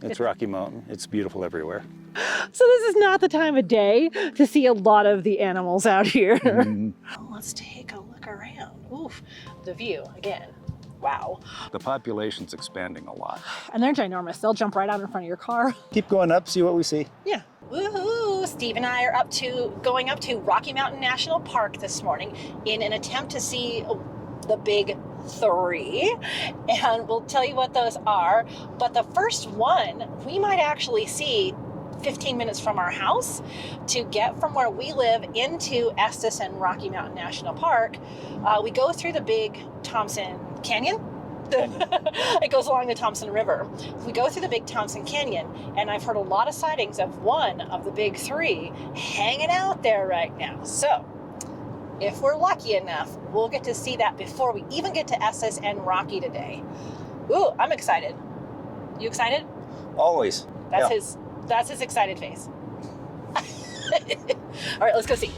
It's Rocky Mountain. It's beautiful everywhere. So this is not the time of day to see a lot of the animals out here. Let's take a look around. Oof, the view again. Wow. The population's expanding a lot. And they're ginormous. They'll jump right out in front of your car. Keep going up, see what we see. Yeah. Woohoo! Steve and I are going up to Rocky Mountain National Park this morning in an attempt to see the big three, and we'll tell you what those are. But the first one we might actually see 15 minutes from our house. To get from where we live into Estes and Rocky Mountain National Park, we go through the big Thompson Canyon. It goes along the Thompson River. We go through the big Thompson Canyon, and I've heard a lot of sightings of one of the big three hanging out there right now. So if we're lucky enough, we'll get to see that before we even get to Estes and Rocky today. Ooh, I'm excited. You excited? Always. That's his excited face. All right, let's go see.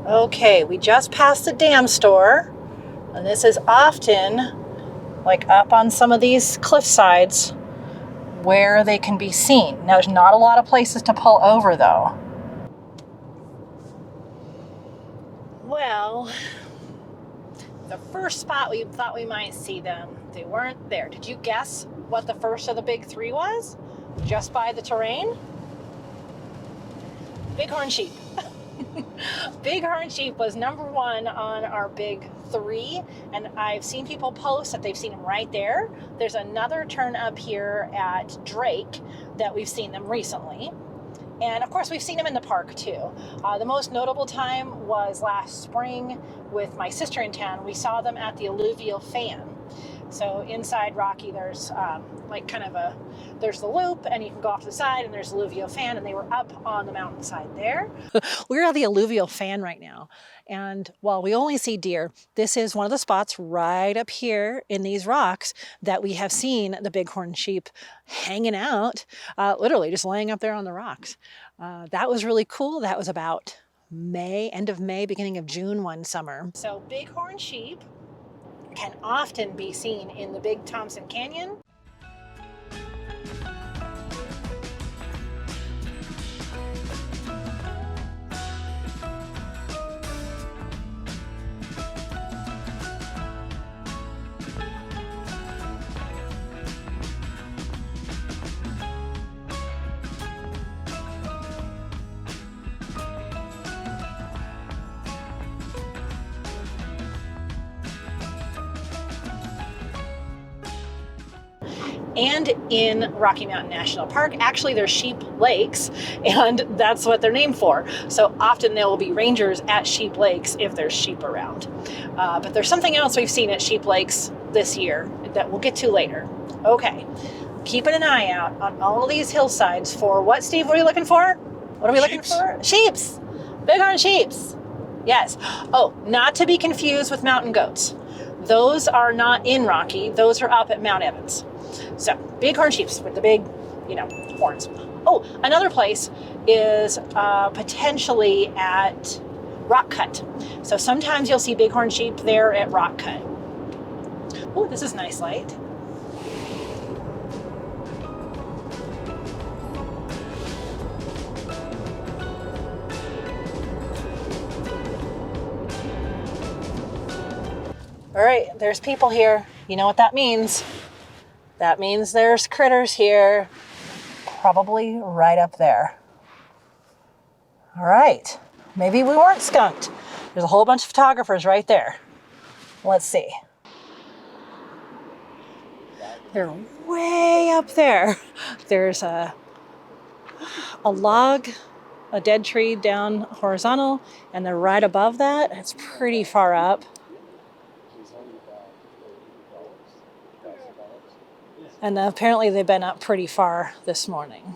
Okay, we just passed the dam store, and this is often like up on some of these cliff sides where they can be seen. Now, there's not a lot of places to pull over though. Well, the first spot we thought we might see them, they weren't there. Did you guess what the first of the big three was? Just by the terrain? Bighorn sheep. Bighorn sheep was number one on our big three, and I've seen people post that they've seen them right there. There's another turn up here at Drake that we've seen them recently, and of course we've seen them in the park too. The most notable time was last spring with my sister in town. We saw them at the Alluvial Fan. So inside Rocky, there's there's the loop, and you can go off to the side, and there's Alluvial Fan, and they were up on the mountainside there. We're at the Alluvial Fan right now, and while we only see deer, this is one of the spots right up here in these rocks that we have seen the bighorn sheep hanging out, literally just laying up there on the rocks. That was really cool. That was about end of May, beginning of June one summer. So bighorn sheep can often be seen in the big Thompson Canyon. And in Rocky Mountain National Park, actually there's sheep lakes, and that's what they're named for. So often there will be rangers at sheep lakes if there's sheep around. But there's something else we've seen at sheep lakes this year that we'll get to later. Okay, keeping an eye out on all of these hillsides for what, Steve? What are you looking for? What are we looking for? Sheeps. Bighorn sheeps. Yes. Oh, not to be confused with mountain goats. Those are not in Rocky. Those are up at Mount Evans. So, bighorn sheeps with the big, horns. Oh, another place is potentially at Rock Cut. So sometimes you'll see bighorn sheep there at Rock Cut. Oh, this is nice light. All right, there's people here. You know what that means? That means there's critters here, probably right up there. All right, maybe we weren't skunked. There's a whole bunch of photographers right there. Let's see. They're way up there. There's a log, a dead tree down horizontal, and they're right above that. It's pretty far up. And apparently they've been up pretty far this morning.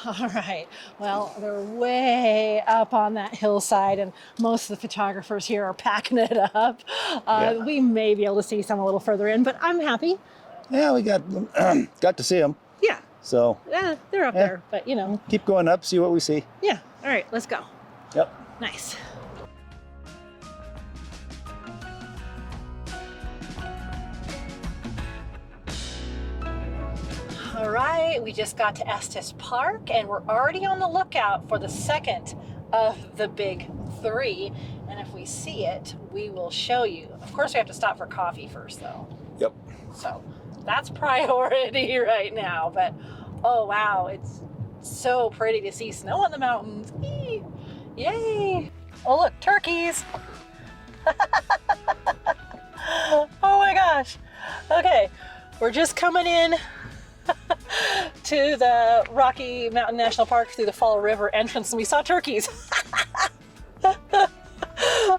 All right. Well, they're way up on that hillside, and most of the photographers here are packing it up. Yeah. We may be able to see some a little further in, but I'm happy. Yeah, we got got to see them. Yeah. So Yeah, they're up there, but you know. keep going up, see what we see. Yeah. All right, let's go. Yep. Nice. All right, we just got to Estes Park and we're already on the lookout for the second of the big three. And if we see it, we will show you. Of course, we have to stop for coffee first, though. Yep. So that's priority right now. But oh, wow, it's so pretty to see snow on the mountains. Eee. Yay. Oh, look, turkeys. Oh my gosh. Okay, we're just coming in to the Rocky Mountain National Park through the Fall River entrance, and we saw turkeys.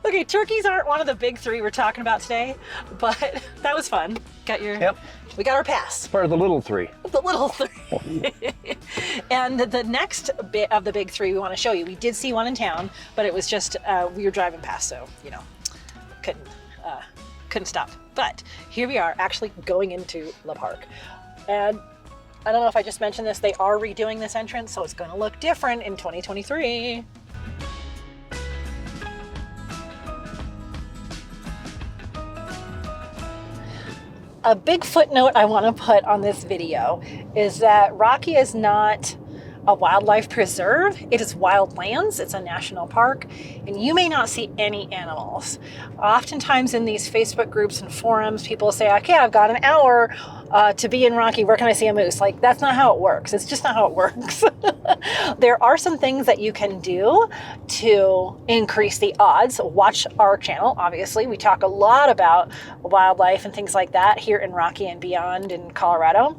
Okay, turkeys aren't one of the big three we're talking about today, but that was fun. Got your, Yep. We got our pass. Part of the little three. The little three. And the next bit of the big three we want to show you, we did see one in town, but it was just, we were driving past, so, you know, couldn't stop. But here we are actually going into the park. And I don't know if I just mentioned this, they are redoing this entrance, so it's going to look different in 2023. A big footnote I want to put on this video is that Rocky is not a wildlife preserve. It is wildlands. It's a national park, and you may not see any animals. Oftentimes in these Facebook groups and forums, people say, okay, I've got an hour to be in Rocky. Where can I see a moose? Like, that's not how it works. It's just not how it works. There are some things that you can do to increase the odds. Watch our channel, obviously. We talk a lot about wildlife and things like that here in Rocky and beyond in Colorado.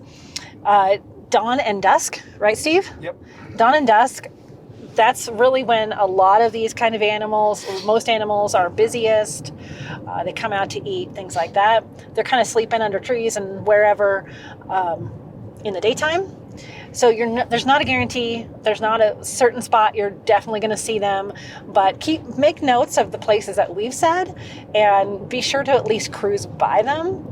Dawn and dusk, right, Steve? Yep. Dawn and dusk, that's really when a lot of these kind of animals, most animals are busiest. They come out to eat, things like that. They're kind of sleeping under trees and wherever in the daytime. So there's not a guarantee. There's not a certain spot you're definitely going to see them, but make notes of the places that we've said and be sure to at least cruise by them.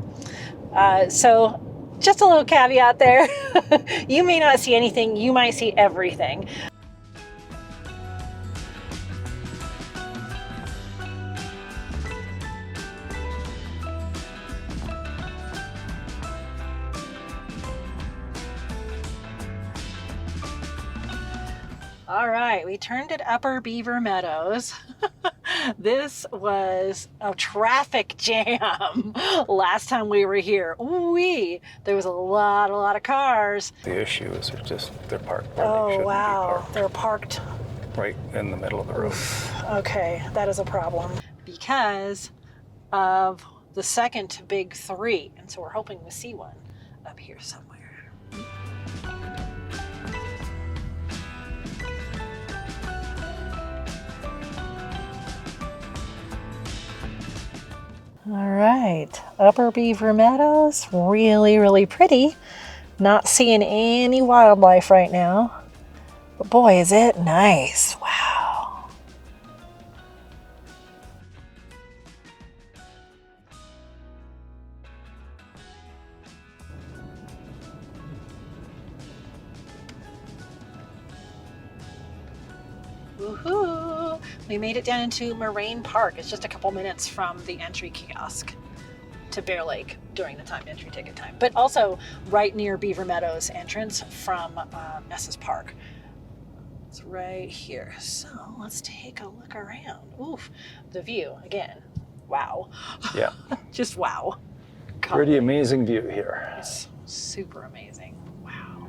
So just a little caveat there. You may not see anything. You might see everything. All right, we turned at Upper Beaver Meadows. This was a traffic jam last time we were here. Ooh-wee, there was a lot of cars. The issue is they're parked where they Oh, shouldn't wow, be parked. they're parked. Right in the middle of the road. Okay, that is a problem because of the second big three. And so we're hoping to see one up here somewhere. All right, Upper Beaver Meadows, really pretty. Not seeing any wildlife right now, but boy, is it nice. Wow. Woohoo! We made it down into Moraine Park. It's just a couple minutes from the entry kiosk to Bear Lake during the timed entry ticket time, but also right near Beaver Meadows entrance from Estes Park. It's right here. So let's take a look around. Oof, the view again. Wow. Yeah. Just wow. God, Pretty amazing view here. it's super amazing. Wow.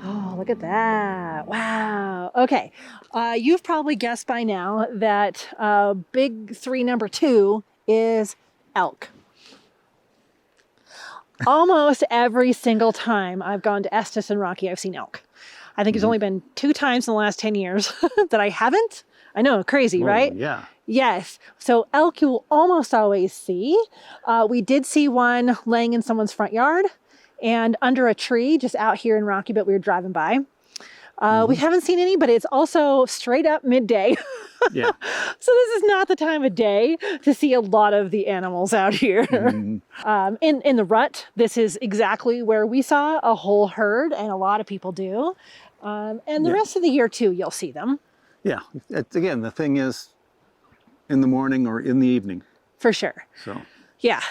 Oh, look at that. Wow. Okay. You've probably guessed by now that big three number 2 is elk. Almost every single time I've gone to Estes and Rocky, I've seen elk. I think it's only been 2 times in the last 10 years that I haven't. I know, crazy, right? Yeah. Yes. So elk you will almost always see. We did see one laying in someone's front yard and under a tree just out here in Rocky, but we were driving by. We haven't seen any, but it's also straight up midday. Yeah. So this is not the time of day to see a lot of the animals out here. In the rut, this is exactly where we saw a whole herd, and a lot of people do. And the rest of the year too, you'll see them. Yeah. Again, the thing is in the morning or in the evening. For sure. So. Yeah.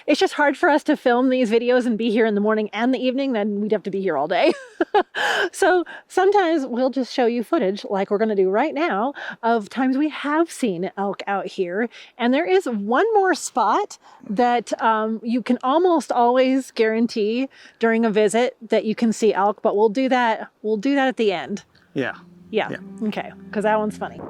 It's just hard for us to film these videos and be here in the morning and the evening, then we'd have to be here all day. So sometimes we'll just show you footage like we're going to do right now of times we have seen elk out here. And there is one more spot that you can almost always guarantee during a visit that you can see elk, but we'll do that at the end. Yeah. Yeah. Okay. Because that one's funny.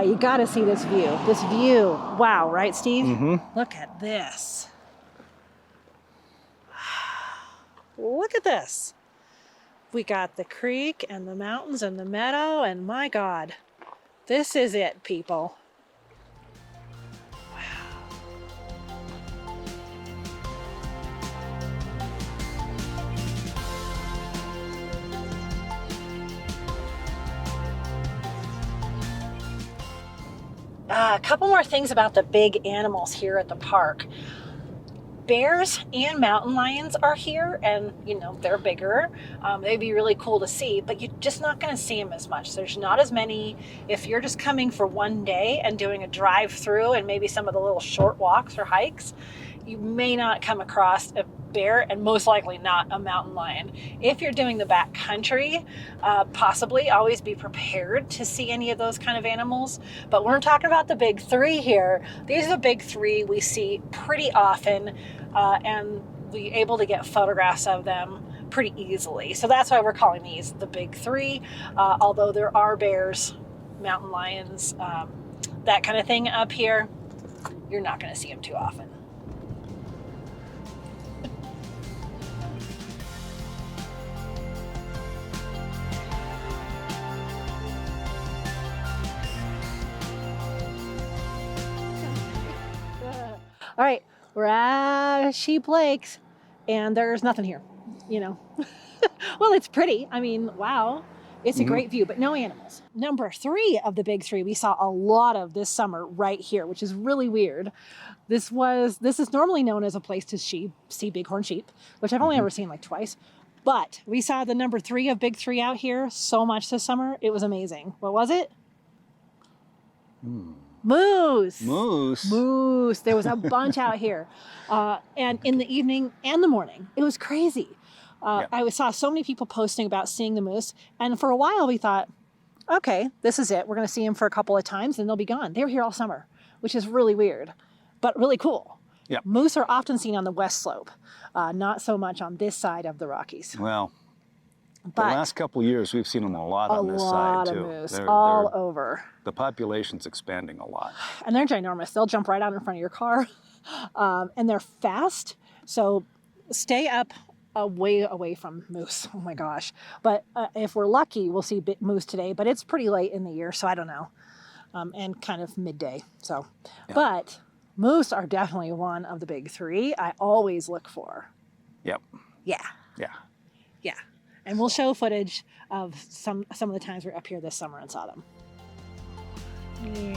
You got to see this view. This view. Wow, right, Steve? Look at this. Look at this. We got the creek and the mountains and the meadow, and my God, this is it, people. A couple more things about the big animals here at the park. Bears and mountain lions are here, and you know, they're bigger. They'd be really cool to see, but you're just not going to see them as much. There's not as many. If you're just coming for one day and doing a drive through and maybe some of the little short walks or hikes, you may not come across a bear, and most likely not a mountain lion. If you're doing the back country, possibly always be prepared to see any of those kind of animals. But we're talking about the big three here. These are the big three we see pretty often, and we're able to get photographs of them pretty easily. So that's why we're calling these the big three, although there are bears, mountain lions, that kind of thing up here. You're not going to see them too often. All right, we're at Sheep Lakes, and there's nothing here, you know. Well, it's pretty. I mean, wow. It's a great view, but no animals. Number 3 of the big 3 we saw a lot of this summer right here, which is really weird. This is normally known as a place to see bighorn sheep, which I've only ever seen like twice. But we saw the number 3 of big 3 out here so much this summer. It was amazing. What was it? Moose. Moose. There was a bunch out here. And in the evening and the morning, it was crazy. I saw so many people posting about seeing the moose. And for a while we thought, okay, this is it. We're going to see them for a couple of times and they'll be gone. They were here all summer, which is really weird, but really cool. Yeah. Moose are often seen on the west slope, not so much on this side of the Rockies. Well, but the last couple of years, we've seen them a lot on this side, too. A lot of moose, all over. The population's expanding a lot. And they're ginormous. They'll jump right out in front of your car. And they're fast. So stay up way away from moose. Oh my gosh. But if we're lucky, we'll see moose today, but it's pretty late in the year, so I don't know. And kind of midday. So, Yeah. But moose are definitely one of the big three I always look for. Yep. Yeah. Yeah. Yeah. And we'll show footage of some of the times we're up here this summer and saw them. Yeah.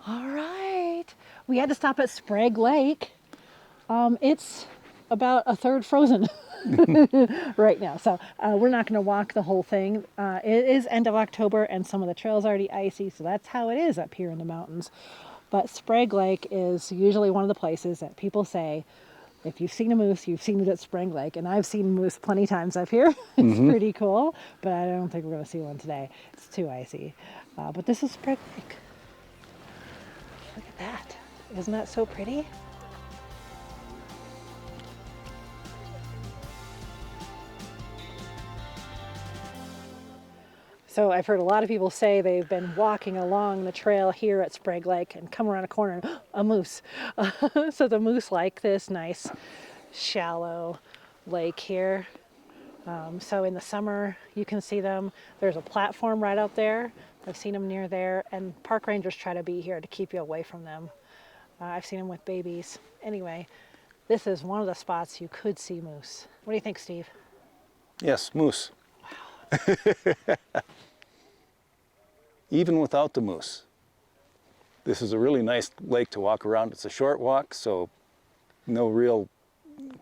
All right. We had to stop at Sprague Lake. It's about a third frozen right now. So we're not going to walk the whole thing. It is end of October and some of the trails are already icy. So that's how it is up here in the mountains. But Sprague Lake is usually one of the places that people say, if you've seen a moose, you've seen it at Sprague Lake. And I've seen moose plenty times up here. It's pretty cool. But I don't think we're going to see one today. It's too icy. But this is Sprague Lake. Look at that. Isn't that so pretty? So I've heard a lot of people say they've been walking along the trail here at Sprague Lake and come around a corner and a moose. So the moose like this nice shallow lake here. So in the summer you can see them. There's a platform right out there. I've seen them near there, and park rangers try to be here to keep you away from them. I've seen them with babies. Anyway, this is one of the spots you could see moose. What do you think, Steve? Yes, moose. Wow. Even without the moose, this is a really nice lake to walk around. It's a short walk, so no real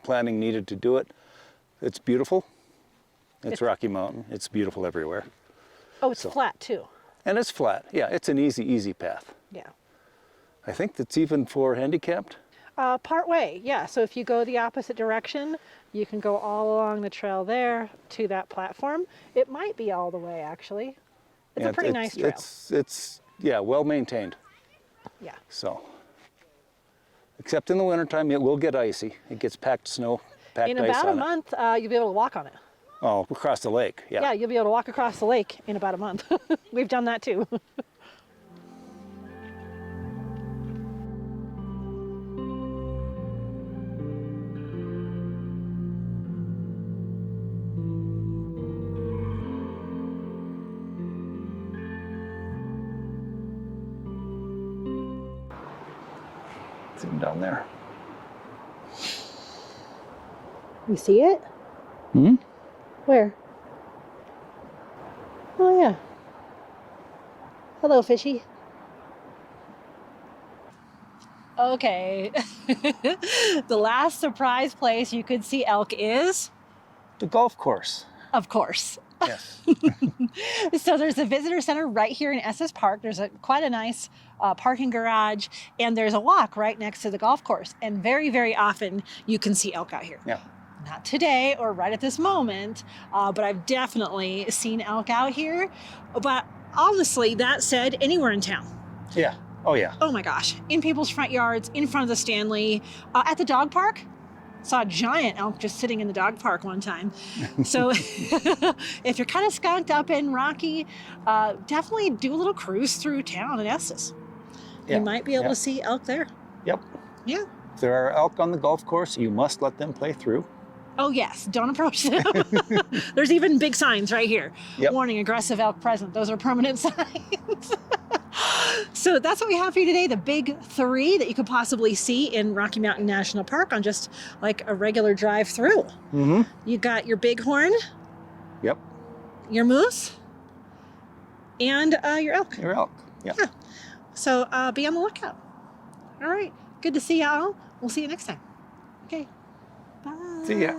planning needed to do it. It's beautiful. It's Rocky Mountain. It's beautiful everywhere. Oh, it's flat too. And it's flat. Yeah, it's an easy path. Yeah. I think that's even for handicapped. Part way, yeah. So if you go the opposite direction, you can go all along the trail there to that platform. It might be all the way, actually. It's a pretty nice trail. It's well maintained. Yeah. So, except in the wintertime, it will get icy. It gets packed snow, packed ice on it. In about a month, you'll be able to walk on it. Oh, across the lake, yeah. Yeah, you'll be able to walk across the lake in about a month. We've done that too. See him down there. You see it? Hmm? Where? Oh, yeah. Hello, fishy. Okay. The last surprise place you could see elk is? The golf course. Of course. Yes. So there's a visitor center right here in Estes Park. There's quite a nice parking garage, and there's a walk right next to the golf course. And very, very often you can see elk out here. Yeah. Not today or right at this moment, but I've definitely seen elk out here. But honestly, that said, anywhere in town. Yeah. Oh, yeah. Oh my gosh. In people's front yards, in front of the Stanley, at the dog park. Saw a giant elk just sitting in the dog park one time. So if you're kind of skunked up in Rocky, definitely do a little cruise through town in Estes. Yeah. You might be able to see elk there. Yep. Yeah. If there are elk on the golf course, you must let them play through. Oh yes, don't approach them. There's even big signs right here. Yep. Warning, aggressive elk present. Those are permanent signs. So that's what we have for you today, the big three that you could possibly see in Rocky Mountain National Park on just like a regular drive through. Mm-hmm. You got your bighorn, Yep. your moose, and your elk. Your elk. Yep. Yeah. So be on the lookout. All right. Good to see y'all. We'll see you next time. Okay. Bye. See ya.